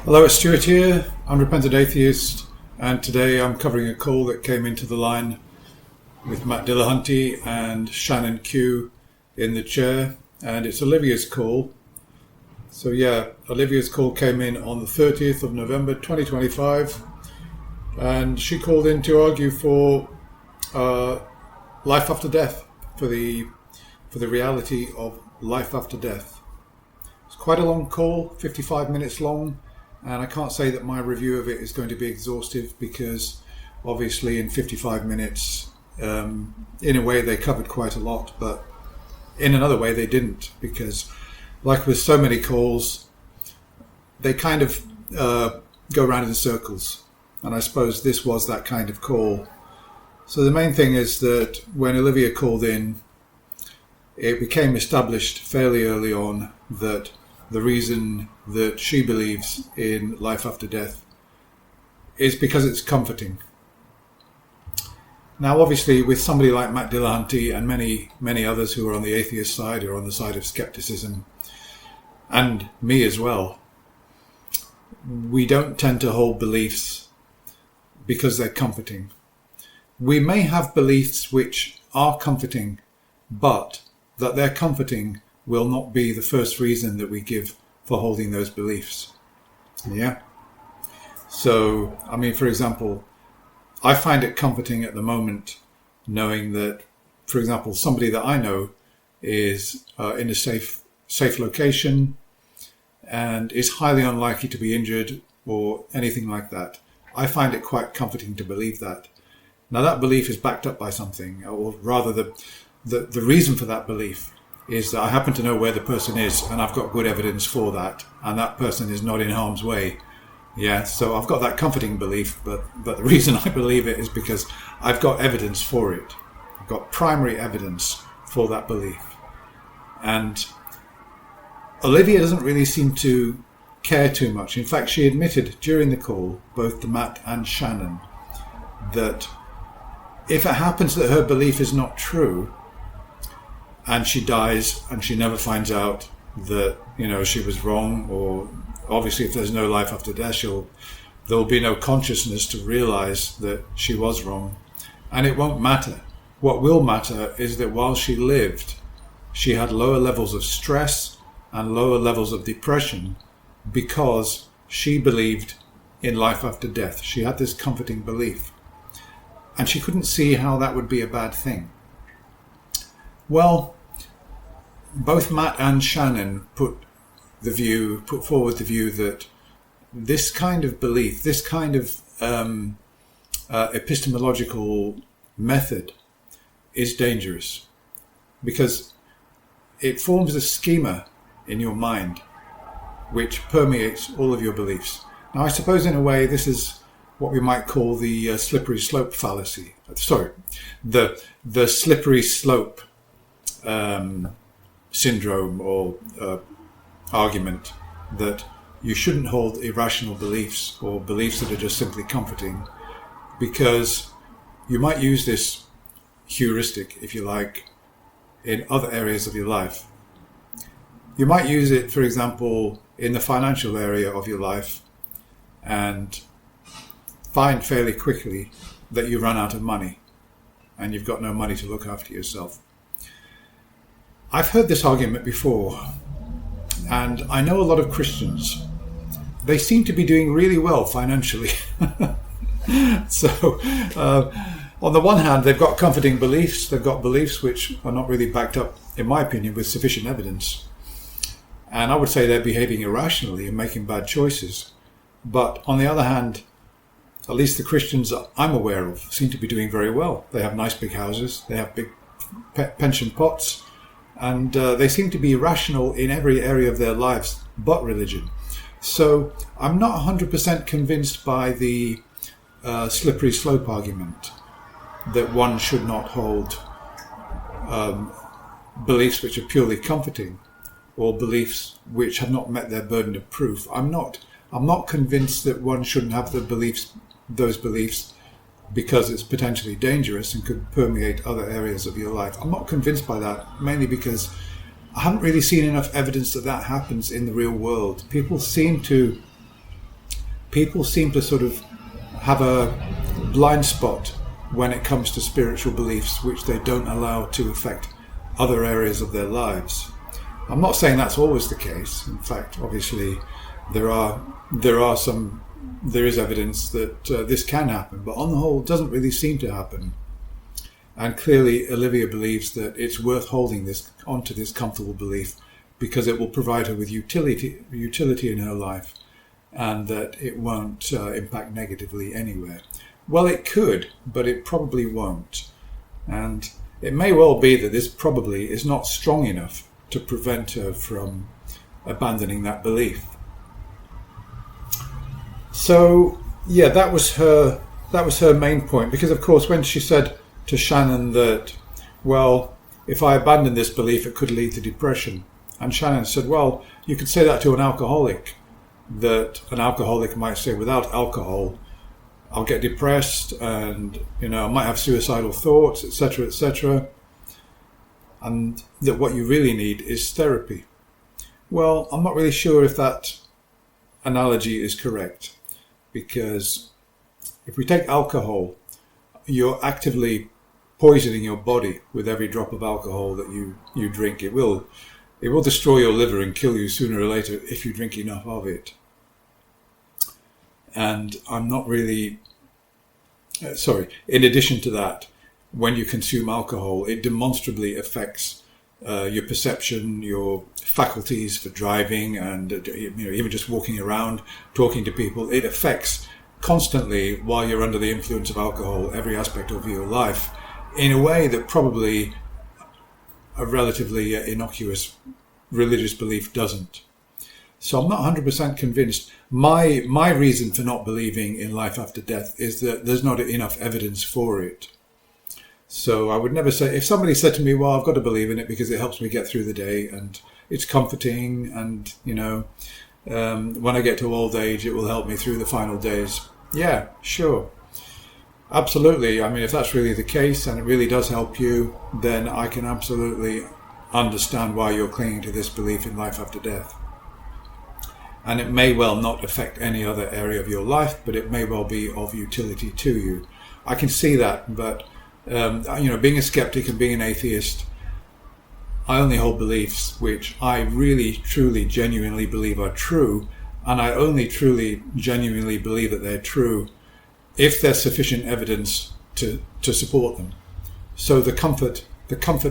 Hello, it's Stuart here. I'm Repentant Atheist, and today I'm covering a call that came into the line with Matt Dillahunty and Shannon Q in the chair, and it's Olivia's call. So yeah, Olivia's call came in on the 30th of November 2025, and she called in to argue for life after death, for the reality of life after death. It's quite a long call, 55 minutes long. And I can't say that my review of it is going to be exhaustive because obviously in 55 minutes, in a way they covered quite a lot, but in another way they didn't, because like with so many calls, they kind of go around in circles. And I suppose this was that kind of call. So the main thing is that when Olivia called in, it became established fairly early on that the reason that she believes in life after death is because it's comforting. Now, obviously, with somebody like Matt Dillahunty and many others who are on the atheist side or on the side of skepticism, and me as well, we don't tend to hold beliefs because they're comforting. We may have beliefs which are comforting, but that they're comforting will not be the first reason that we give for holding those beliefs. Yeah? So, I mean, for example, I find it comforting at the moment knowing that, for example, somebody that I know is in a safe location and is highly unlikely to be injured or anything like that. I find it quite comforting to believe that. Now, that belief is backed up by something, or rather the reason for that belief is that I happen to know where the person is and I've got good evidence for that, and that person is not in harm's way. Yeah, so I've got that comforting belief, but the reason I believe it is because I've got evidence for it. I've got primary evidence for that belief. And Olivia doesn't really seem to care too much. In fact, she admitted during the call, both to Matt and Shannon, that if it happens that her belief is not true, and she dies and she never finds out that, she was wrong, or obviously if there's no life after death, there'll be no consciousness to realize that she was wrong. And it won't matter. What will matter is that while she lived, she had lower levels of stress and lower levels of depression because she believed in life after death. She had this comforting belief. And she couldn't see how that would be a bad thing. Well, both Matt and Shannon put forward the view that this kind of belief, this kind of epistemological method is dangerous because it forms a schema in your mind which permeates all of your beliefs. Now, I suppose in a way this is what we might call the slippery slope fallacy. Sorry, the slippery slope syndrome or argument that you shouldn't hold irrational beliefs or beliefs that are just simply comforting, because you might use this heuristic, if you like, in other areas of your life. You might use it, for example, in the financial area of your life and find fairly quickly that you run out of money and you've got no money to look after yourself. I've heard this argument before, and I know a lot of Christians. They seem to be doing really well financially. So, on the one hand, they've got comforting beliefs. They've got beliefs which are not really backed up, in my opinion, with sufficient evidence. And I would say they're behaving irrationally and making bad choices. But on the other hand, at least the Christians I'm aware of seem to be doing very well. They have nice big houses. They have big pension pots. And they seem to be rational in every area of their lives but religion. So I'm not 100% convinced by the slippery slope argument that one should not hold beliefs which are purely comforting or beliefs which have not met their burden of proof. I'm not convinced that one shouldn't have those beliefs because it's potentially dangerous and could permeate other areas of your life. I'm not convinced by that, mainly because I haven't really seen enough evidence that that happens in the real world. People seem to people seem to sort of have a blind spot when it comes to spiritual beliefs, which they don't allow to affect other areas of their lives. I'm not saying that's always the case. In fact, obviously, there is evidence that this can happen, but on the whole, it doesn't really seem to happen. And clearly, Olivia believes that it's worth holding this onto this comfortable belief because it will provide her with utility in her life, and that it won't impact negatively anywhere. Well, it could, but it probably won't. And it may well be that this probably is not strong enough to prevent her from abandoning that belief. So, yeah, that was her main point. Because, of course, when she said to Shannon that, well, if I abandon this belief, it could lead to depression. And Shannon said, well, you could say that to an alcoholic, that an alcoholic might say, without alcohol, I'll get depressed and, I might have suicidal thoughts, etc., etc. And that what you really need is therapy. Well, I'm not really sure if that analogy is correct, because if we take alcohol, you're actively poisoning your body with every drop of alcohol that you drink. It will destroy your liver and kill you sooner or later if you drink enough of it. And I'm not really... in addition to that, when you consume alcohol, it demonstrably affects your perception, your faculties for driving, and even just walking around, talking to people. It affects constantly, while you're under the influence of alcohol, every aspect of your life in a way that probably a relatively innocuous religious belief doesn't. So I'm not 100% convinced. My reason for not believing in life after death is that there's not enough evidence for it. So I would never say, if somebody said to me, well, I've got to believe in it because it helps me get through the day and it's comforting and, when I get to old age, it will help me through the final days. Yeah, sure. Absolutely. I mean, if that's really the case and it really does help you, then I can absolutely understand why you're clinging to this belief in life after death. And it may well not affect any other area of your life, but it may well be of utility to you. I can see that, but, being a skeptic and being an atheist, I only hold beliefs which I really, truly, genuinely believe are true, and I only truly, genuinely believe that they're true if there's sufficient evidence to support them. So the comfort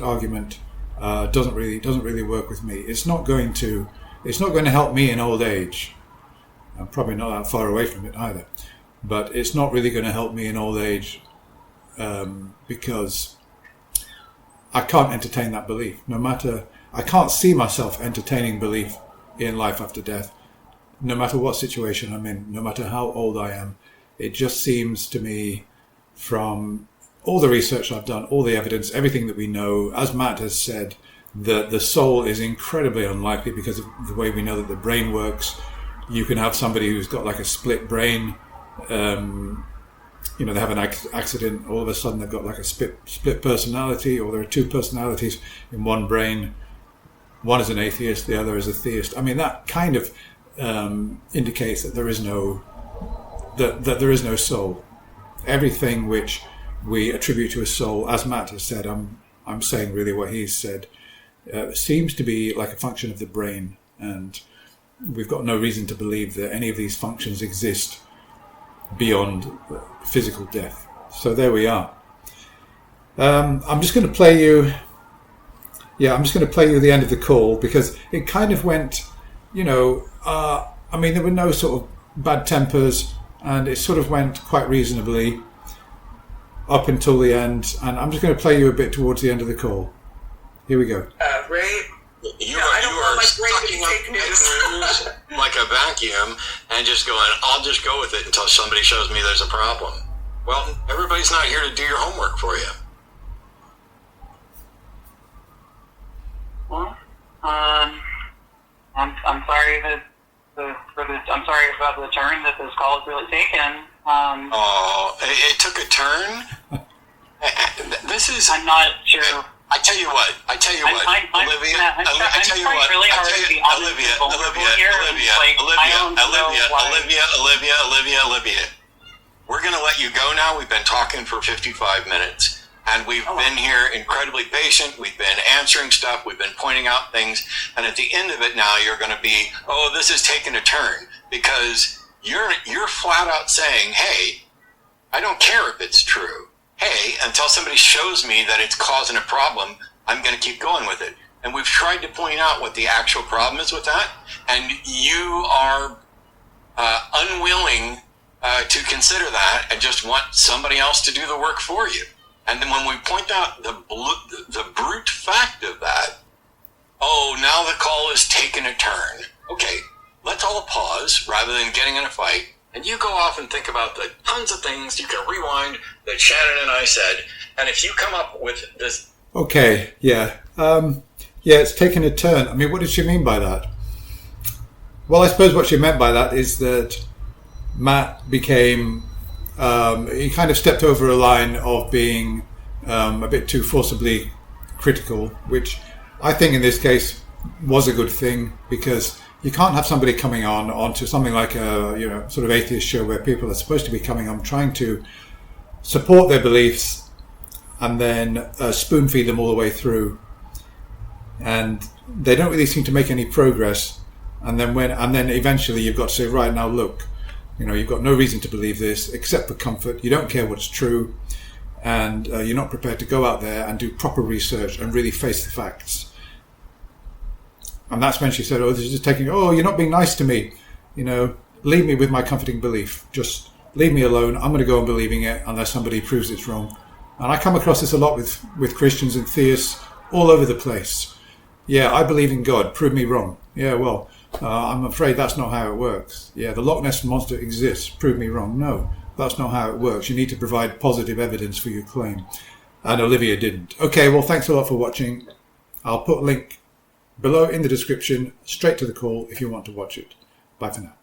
argument doesn't really work with me. It's not going to help me in old age. I'm probably not that far away from it either. But it's not really going to help me in old age because I can't entertain that belief. I can't see myself entertaining belief in life after death, no matter what situation I'm in, no matter how old I am. It just seems to me, from all the research I've done, all the evidence, everything that we know, as Matt has said, that the soul is incredibly unlikely because of the way we know that the brain works. You can have somebody who's got like a split brain, they have an accident, all of a sudden they've got like a split personality, or there are two personalities in one brain. One is an atheist, the other is a theist. I mean, that kind of indicates that there is no soul. Everything which we attribute to a soul, as Matt has said, I'm saying really what he's said, seems to be like a function of the brain, and we've got no reason to believe that any of these functions exist beyond physical death. So there we are. I'm just going to play you the end of the call, because it kind of went, there were no sort of bad tempers, and it sort of went quite reasonably up until the end. And I'm just going to play you a bit towards the end of the call. Here we go. Ray, You are sucking up news like a vacuum and just going, I'll just go with it until somebody shows me there's a problem. Well, everybody's not here to do your homework for you. Well, I'm sorry that I'm sorry about the turn that this call has really taken. It took a turn. This is. I'm not sure I tell you what, Olivia, Olivia. We're going to let you go now. We've been talking for 55 minutes, and we've been here incredibly patient. We've been answering stuff. We've been pointing out things, and at the end of it now, you're going to be, oh, this is taking a turn, because you're flat out saying, hey, I don't care if it's true. Hey, until somebody shows me that it's causing a problem, I'm going to keep going with it. And we've tried to point out what the actual problem is with that, and you are unwilling to consider that and just want somebody else to do the work for you. And then when we point out the brute fact of that, oh, now the call is taking a turn. Okay, let's all pause rather than getting in a fight. And you go off and think about the tons of things you can rewind that Shannon and I said. And if you come up with this... Okay, yeah. It's taken a turn. I mean, what did she mean by that? Well, I suppose what she meant by that is that Matt became... he kind of stepped over a line of being a bit too forcibly critical, which I think in this case was a good thing, because you can't have somebody coming onto something like a sort of atheist show where people are supposed to be coming on trying to support their beliefs and then spoon feed them all the way through, and they don't really seem to make any progress. And then eventually you've got to say, right, now look, you've got no reason to believe this except for comfort. You don't care what's true, and you're not prepared to go out there and do proper research and really face the facts. And that's when she said, oh, this is just you're not being nice to me. Leave me with my comforting belief. Just leave me alone. I'm going to go on believing it unless somebody proves it's wrong. And I come across this a lot with Christians and theists all over the place. Yeah, I believe in God. Prove me wrong. Yeah, well, I'm afraid that's not how it works. Yeah, the Loch Ness Monster exists. Prove me wrong. No, that's not how it works. You need to provide positive evidence for your claim. And Olivia didn't. Okay, well, thanks a lot for watching. I'll put a link below in the description, straight to the call if you want to watch it. Bye for now.